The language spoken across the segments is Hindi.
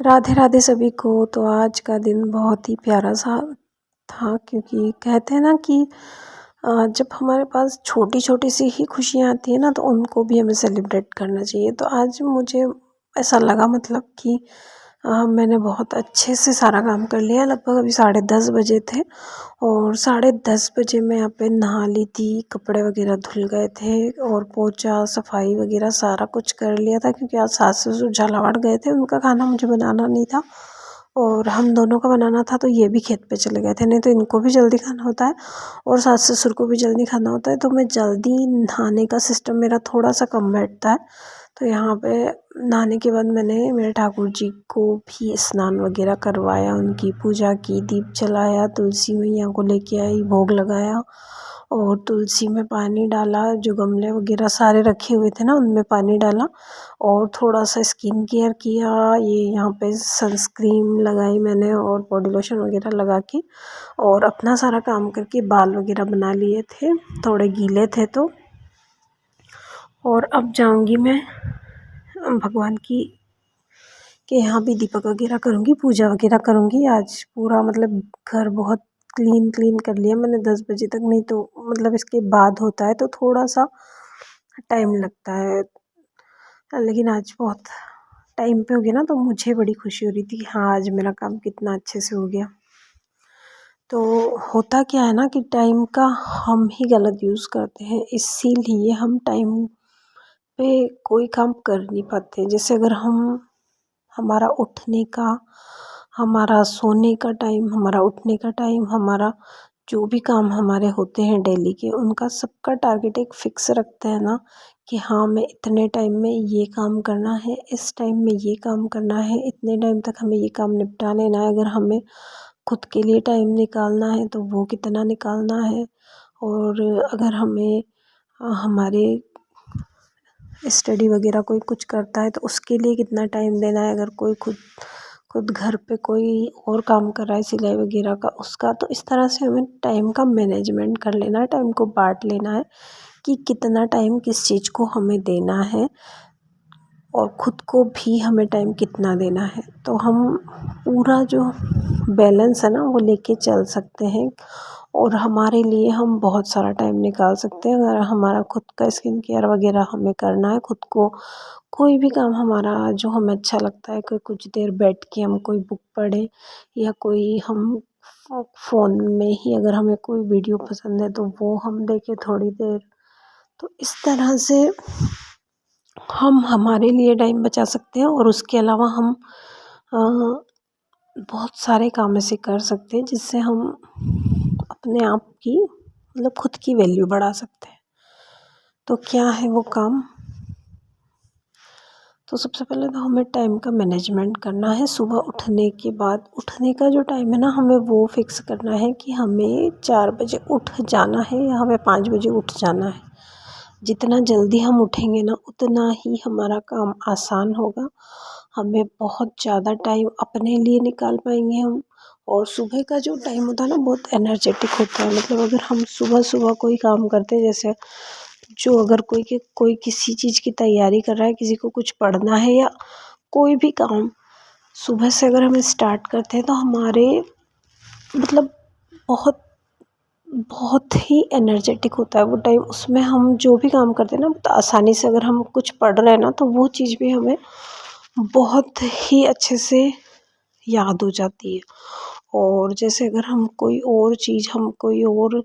राधे राधे सभी को। तो आज का दिन बहुत ही प्यारा सा था, क्योंकि कहते हैं ना कि जब हमारे पास छोटी छोटी सी ही खुशियाँ आती है ना, तो उनको भी हमें सेलिब्रेट करना चाहिए। तो आज मुझे ऐसा लगा, मतलब कि मैंने बहुत अच्छे से सारा काम कर लिया। लगभग अभी 10:30 बजे थे और 10:30 बजे मैं यहाँ पे नहा ली थी, कपड़े वगैरह धुल गए थे और पोछा सफाई वगैरह सारा कुछ कर लिया था, क्योंकि आज सास ससुर झालावाड़ गए थे, उनका खाना मुझे बनाना नहीं था और हम दोनों का बनाना था। तो ये भी खेत पे चले गए थे, नहीं तो इनको भी जल्दी खाना होता है और सास ससुर को भी जल्दी खाना होता है। तो मैं जल्दी नहाने का सिस्टम मेरा थोड़ा सा कम बैठता है। तो यहाँ पे नहाने के बाद मैंने मेरे ठाकुर जी को भी स्नान वगैरह करवाया, उनकी पूजा की, दीप जलाया, तुलसी मैया को लेके आई, भोग लगाया और तुलसी में पानी डाला। जो गमले वगैरह सारे रखे हुए थे ना, उनमें पानी डाला और थोड़ा सा स्किन केयर किया। ये यहाँ पे सनस्क्रीन लगाई मैंने और बॉडी लोशन वगैरह लगा के और अपना सारा काम करके बाल वगैरह बना लिए थे, थोड़े गीले थे तो। और अब जाऊंगी मैं भगवान की के यहाँ भी दीपक वगैरह करूँगी, पूजा वगैरह करूँगी। आज पूरा मतलब घर बहुत क्लीन क्लीन कर लिया मैंने 10 बजे तक, नहीं तो मतलब इसके बाद होता है तो थोड़ा सा टाइम लगता है। लेकिन आज बहुत टाइम पे हो गया ना, तो मुझे बड़ी खुशी हो रही थी कि हाँ, आज मेरा काम कितना अच्छे से हो गया। तो होता क्या है ना कि टाइम का हम ही गलत यूज़ करते हैं, इसीलिए हम टाइम पे कोई काम कर नहीं पाते। जैसे अगर हमारा उठने का, हमारा सोने का टाइम, हमारा उठने का टाइम, हमारा जो भी काम हमारे होते हैं डेली के, उनका सबका टारगेट एक फिक्स रखते हैं ना कि हाँ, मैं इतने टाइम में ये काम करना है, इस टाइम में ये काम करना है, इतने टाइम तक हमें ये काम निपटा लेना है। अगर हमें खुद के लिए टाइम निकालना है तो वो कितना निकालना है, और अगर हमें हमारे स्टडी वगैरह कोई कुछ करता है तो उसके लिए कितना टाइम देना है। अगर कोई खुद खुद घर पे कोई और काम कर रहा है, सिलाई वगैरह का, उसका, तो इस तरह से हमें टाइम का मैनेजमेंट कर लेना है, टाइम को बांट लेना है कि कितना टाइम किस चीज़ को हमें देना है और ख़ुद को भी हमें टाइम कितना देना है। तो हम पूरा जो बैलेंस है ना, वो लेके चल सकते हैं और हमारे लिए हम बहुत सारा टाइम निकाल सकते हैं। अगर हमारा खुद का स्किन केयर वगैरह हमें करना है, खुद को कोई भी काम हमारा जो हमें अच्छा लगता है, कोई कुछ देर बैठ के हम कोई बुक पढ़ें या कोई हम फ़ोन में ही अगर हमें कोई वीडियो पसंद है तो वो हम देखें थोड़ी देर। तो इस तरह से हम हमारे लिए टाइम बचा सकते हैं और उसके अलावा हम बहुत सारे काम ऐसे कर सकते हैं जिससे हम अपने आप की, मतलब खुद की वैल्यू बढ़ा सकते हैं। तो क्या है वो काम? तो सबसे पहले तो हमें टाइम का मैनेजमेंट करना है। सुबह उठने के बाद, उठने का जो टाइम है ना, हमें वो फिक्स करना है कि हमें 4 बजे उठ जाना है या हमें 5 बजे उठ जाना है। जितना जल्दी हम उठेंगे ना, उतना ही हमारा काम आसान होगा। हमें बहुत ज़्यादा टाइम अपने लिए निकाल पाएंगे हम। और सुबह का जो टाइम होता है ना, बहुत एनर्जेटिक होता है। मतलब अगर हम सुबह सुबह कोई काम करते हैं, जैसे जो अगर कोई किसी चीज़ की तैयारी कर रहा है, किसी को कुछ पढ़ना है या कोई भी काम सुबह से अगर हम स्टार्ट करते हैं, तो हमारे मतलब बहुत बहुत ही एनर्जेटिक होता है वो टाइम। उसमें हम जो भी काम करते हैं ना, बहुत आसानी से, अगर हम कुछ पढ़ रहे हैं ना, तो वो चीज़ भी हमें बहुत ही अच्छे से याद हो जाती है। और जैसे अगर हम कोई और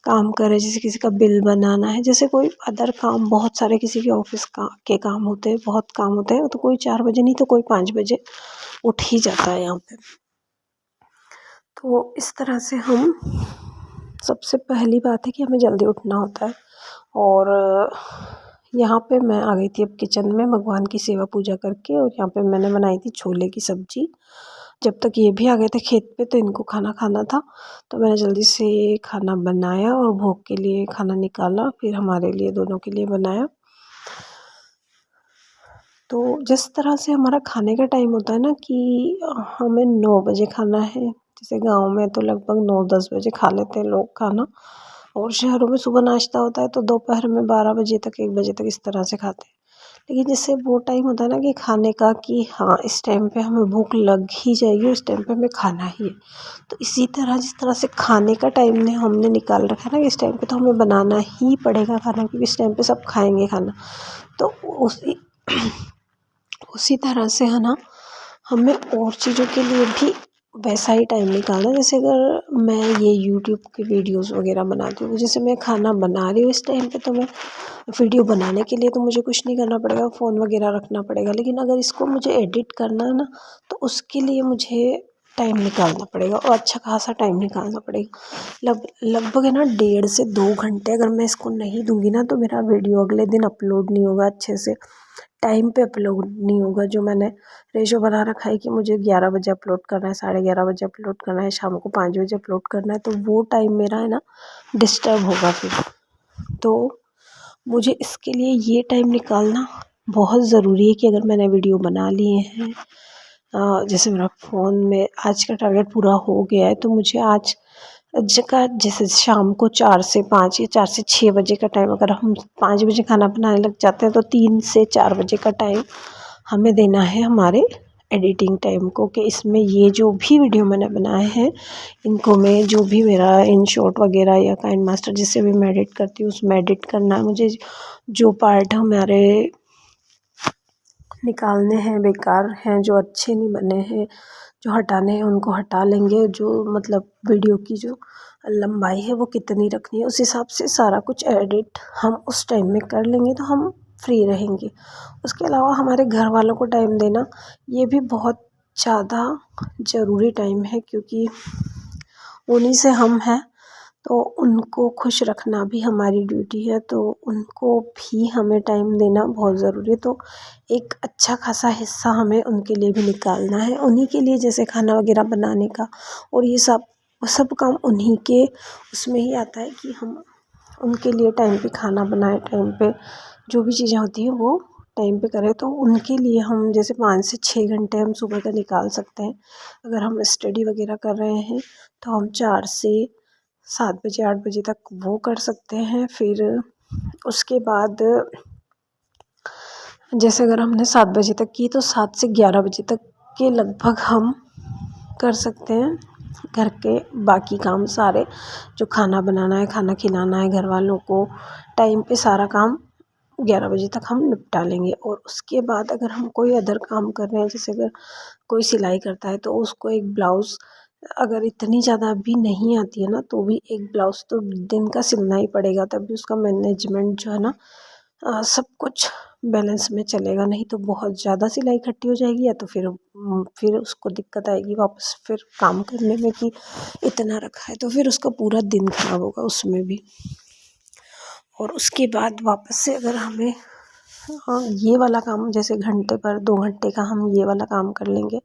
काम करें, जैसे किसी का बिल बनाना है, जैसे कोई अदर काम, बहुत सारे किसी के ऑफिस के काम होते हैं, बहुत काम होते हैं, तो कोई 4 बजे नहीं तो कोई 5 बजे उठ ही जाता है यहाँ पे। तो इस तरह से हम, सबसे पहली बात है कि हमें जल्दी उठना होता है। और यहाँ पे मैं आ गई थी अब किचन में भगवान की सेवा पूजा करके, और यहाँ पे मैंने बनाई थी छोले की सब्ज़ी। जब तक ये भी आ गए थे खेत पे, तो इनको खाना खाना था, तो मैंने जल्दी से खाना बनाया और भोग के लिए खाना निकाला, फिर हमारे लिए दोनों के लिए बनाया। तो जिस तरह से हमारा खाने का टाइम होता है ना कि हमें 9 बजे खाना है, जैसे गांव में तो लगभग 9-10 बजे खा लेते हैं लोग खाना, और शहरों में सुबह नाश्ता होता है तो दोपहर में 12 बजे तक, 1 बजे तक इस तरह से खाते हैं। लेकिन जैसे वो टाइम होता है ना कि खाने का, कि हाँ इस टाइम पे हमें भूख लग ही जाएगी, उस टाइम पे हमें खाना ही है। तो इसी तरह जिस तरह से खाने का टाइम ने हमने निकाल रखा है ना, इस टाइम पे तो हमें बनाना ही पड़ेगा खाना, क्योंकि इस टाइम पे सब खाएंगे खाना। तो उसी उसी तरह से है ना, हमें और चीज़ों के लिए भी वैसा ही टाइम निकालना है। जैसे अगर मैं ये यूट्यूब की वीडियोस वगैरह बनाती हूँ, जैसे मैं खाना बना रही हूँ इस टाइम पे, तो मैं वीडियो बनाने के लिए तो मुझे कुछ नहीं करना पड़ेगा, फ़ोन वगैरह रखना पड़ेगा। लेकिन अगर इसको मुझे एडिट करना है ना, तो उसके लिए मुझे टाइम निकालना पड़ेगा, और अच्छा खासा टाइम निकालना पड़ेगा। लगभग है ना 1.5 से 2 घंटे अगर मैं इसको नहीं दूंगी ना, तो मेरा वीडियो अगले दिन अपलोड नहीं होगा अच्छे से, टाइम पे अपलोड नहीं होगा। जो मैंने रेशो बना रखा है कि मुझे 11 बजे अपलोड करना है, 11:30 बजे अपलोड करना है, शाम को 5 बजे अपलोड करना है, तो वो टाइम मेरा है ना डिस्टर्ब होगा फिर। तो मुझे इसके लिए ये टाइम निकालना बहुत ज़रूरी है कि अगर मैंने वीडियो बना लिए हैं, जैसे मेरा फ़ोन में आज का टारगेट पूरा हो गया है, तो मुझे आज जगह जैसे शाम को 4 से 5 या 4 से 6 बजे का टाइम, अगर हम 5 बजे खाना बनाने लग जाते हैं, तो 3 से 4 बजे का टाइम हमें देना है हमारे एडिटिंग टाइम को, कि इसमें ये जो भी वीडियो मैंने बनाए हैं, इनको मैं जो भी मेरा इन शॉर्ट वगैरह या काइंड मास्टर जिससे भी मैं एडिट करती हूँ, उसमें एडिट करना है मुझे। जो पार्ट हमारे निकालने हैं, बेकार हैं, जो अच्छे नहीं बने हैं, जो हटाने हैं उनको हटा लेंगे। जो मतलब वीडियो की जो लंबाई है वो कितनी रखनी है, उस हिसाब से सारा कुछ एडिट हम उस टाइम में कर लेंगे, तो हम फ्री रहेंगे। उसके अलावा हमारे घर वालों को टाइम देना, ये भी बहुत ज़्यादा ज़रूरी टाइम है, क्योंकि उन्हीं से हम हैं, तो उनको खुश रखना भी हमारी ड्यूटी है, तो उनको भी हमें टाइम देना बहुत ज़रूरी है। तो एक अच्छा खासा हिस्सा हमें उनके लिए भी निकालना है, उन्हीं के लिए, जैसे खाना वगैरह बनाने का, और ये सब सब काम उन्हीं के उसमें ही आता है कि हम उनके लिए टाइम पे खाना बनाएं, टाइम पे जो भी चीज़ें होती हैं वो टाइम पे करें। तो उनके लिए हम जैसे 5 से 6 घंटे हम सुबह का निकाल सकते हैं। अगर हम स्टडी वगैरह कर रहे हैं, तो हम 4 से 7 बजे 8 बजे तक वो कर सकते हैं। फिर उसके बाद जैसे अगर हमने 7 बजे तक की, तो 7 से 11 बजे तक के लगभग हम कर सकते हैं घर के बाकी काम सारे, जो खाना बनाना है, खाना खिलाना है घर वालों को, टाइम पे सारा काम 11 बजे तक हम निपटा लेंगे। और उसके बाद अगर हम कोई अदर काम कर रहे हैं, जैसे अगर कोई सिलाई करता है, तो उसको एक ब्लाउज़ अगर इतनी ज़्यादा भी नहीं आती है ना, तो भी एक ब्लाउज़ तो दिन का सिलना ही पड़ेगा, तभी उसका मैनेजमेंट जो है ना सब कुछ बैलेंस में चलेगा। नहीं तो बहुत ज़्यादा सिलाई इकट्ठी हो जाएगी, या तो फिर उसको दिक्कत आएगी वापस फिर काम करने में, कि इतना रखा है, तो फिर उसका पूरा दिन खराब होगा उसमें भी। और उसके बाद वापस से अगर हमें ये वाला काम, जैसे घंटे पर 2 घंटे का हम ये वाला काम कर लेंगे,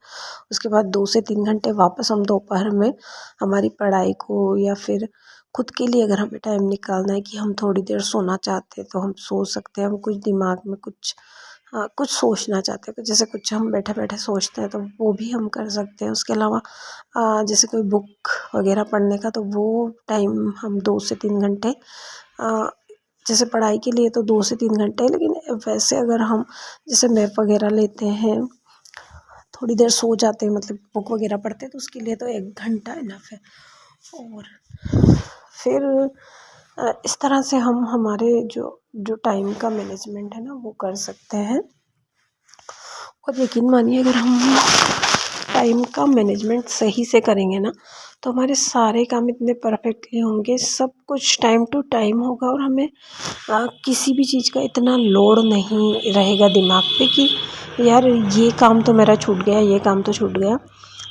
उसके बाद 2 से 3 घंटे वापस हम दोपहर में हमारी पढ़ाई को, या फिर खुद के लिए अगर हमें टाइम निकालना है कि हम थोड़ी देर सोना चाहते हैं, तो हम सो सकते हैं। हम कुछ दिमाग में कुछ सोचना चाहते हैं, जैसे कुछ हम बैठे बैठे सोचते हैं, तो वो भी हम कर सकते हैं। उसके अलावा जैसे कोई बुक वगैरह पढ़ने का, तो वो टाइम हम 2 से 3 घंटे, जैसे पढ़ाई के लिए तो 2 से 3 घंटे, लेकिन वैसे अगर हम जैसे मैप वगैरह लेते हैं, थोड़ी देर सो जाते हैं, मतलब बुक वगैरह पढ़ते हैं, तो उसके लिए तो 1 घंटा इनफ है। और फिर इस तरह से हम हमारे जो जो टाइम का मैनेजमेंट है ना, वो कर सकते हैं। और यकीन मानिए, अगर हम टाइम का मैनेजमेंट सही से करेंगे ना, तो हमारे सारे काम इतने परफेक्टली होंगे, सब कुछ टाइम टू टाइम होगा, और हमें किसी भी चीज़ का इतना लोड नहीं रहेगा दिमाग पे कि यार ये काम तो मेरा छूट गया, ये काम तो छूट गया।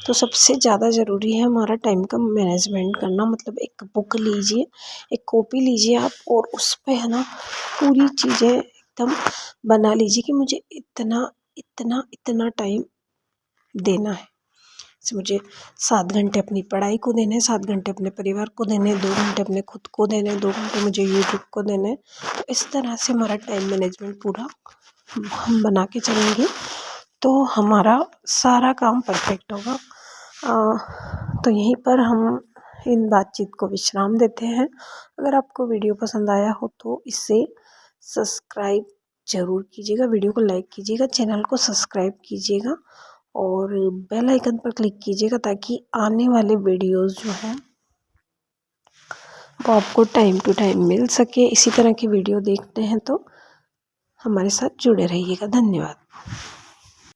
तो सबसे ज़्यादा ज़रूरी है हमारा टाइम का मैनेजमेंट करना। मतलब एक बुक लीजिए, एक कॉपी लीजिए आप, और उस पे है ना पूरी चीज़ें एकदम बना लीजिए कि मुझे इतना इतना इतना टाइम देना है। जैसे मुझे 7 घंटे अपनी पढ़ाई को देने हैं, 7 घंटे अपने परिवार को देने हैं, 2 घंटे अपने खुद को देने हैं, 2 घंटे मुझे यूट्यूब को देने हैं। तो इस तरह से हमारा टाइम मैनेजमेंट पूरा हम बना के चलेंगे, तो हमारा सारा काम परफेक्ट होगा। तो यहीं पर हम इन बातचीत को विश्राम देते हैं। अगर आपको वीडियो पसंद आया हो, तो इसे सब्सक्राइब ज़रूर कीजिएगा, वीडियो को लाइक कीजिएगा, चैनल को सब्सक्राइब कीजिएगा और बेल आइकन पर क्लिक कीजिएगा ताकि आने वाले वीडियोस जो हैं वो आपको टाइम टू टाइम मिल सके। इसी तरह की वीडियो देखते हैं तो हमारे साथ जुड़े रहिएगा। धन्यवाद।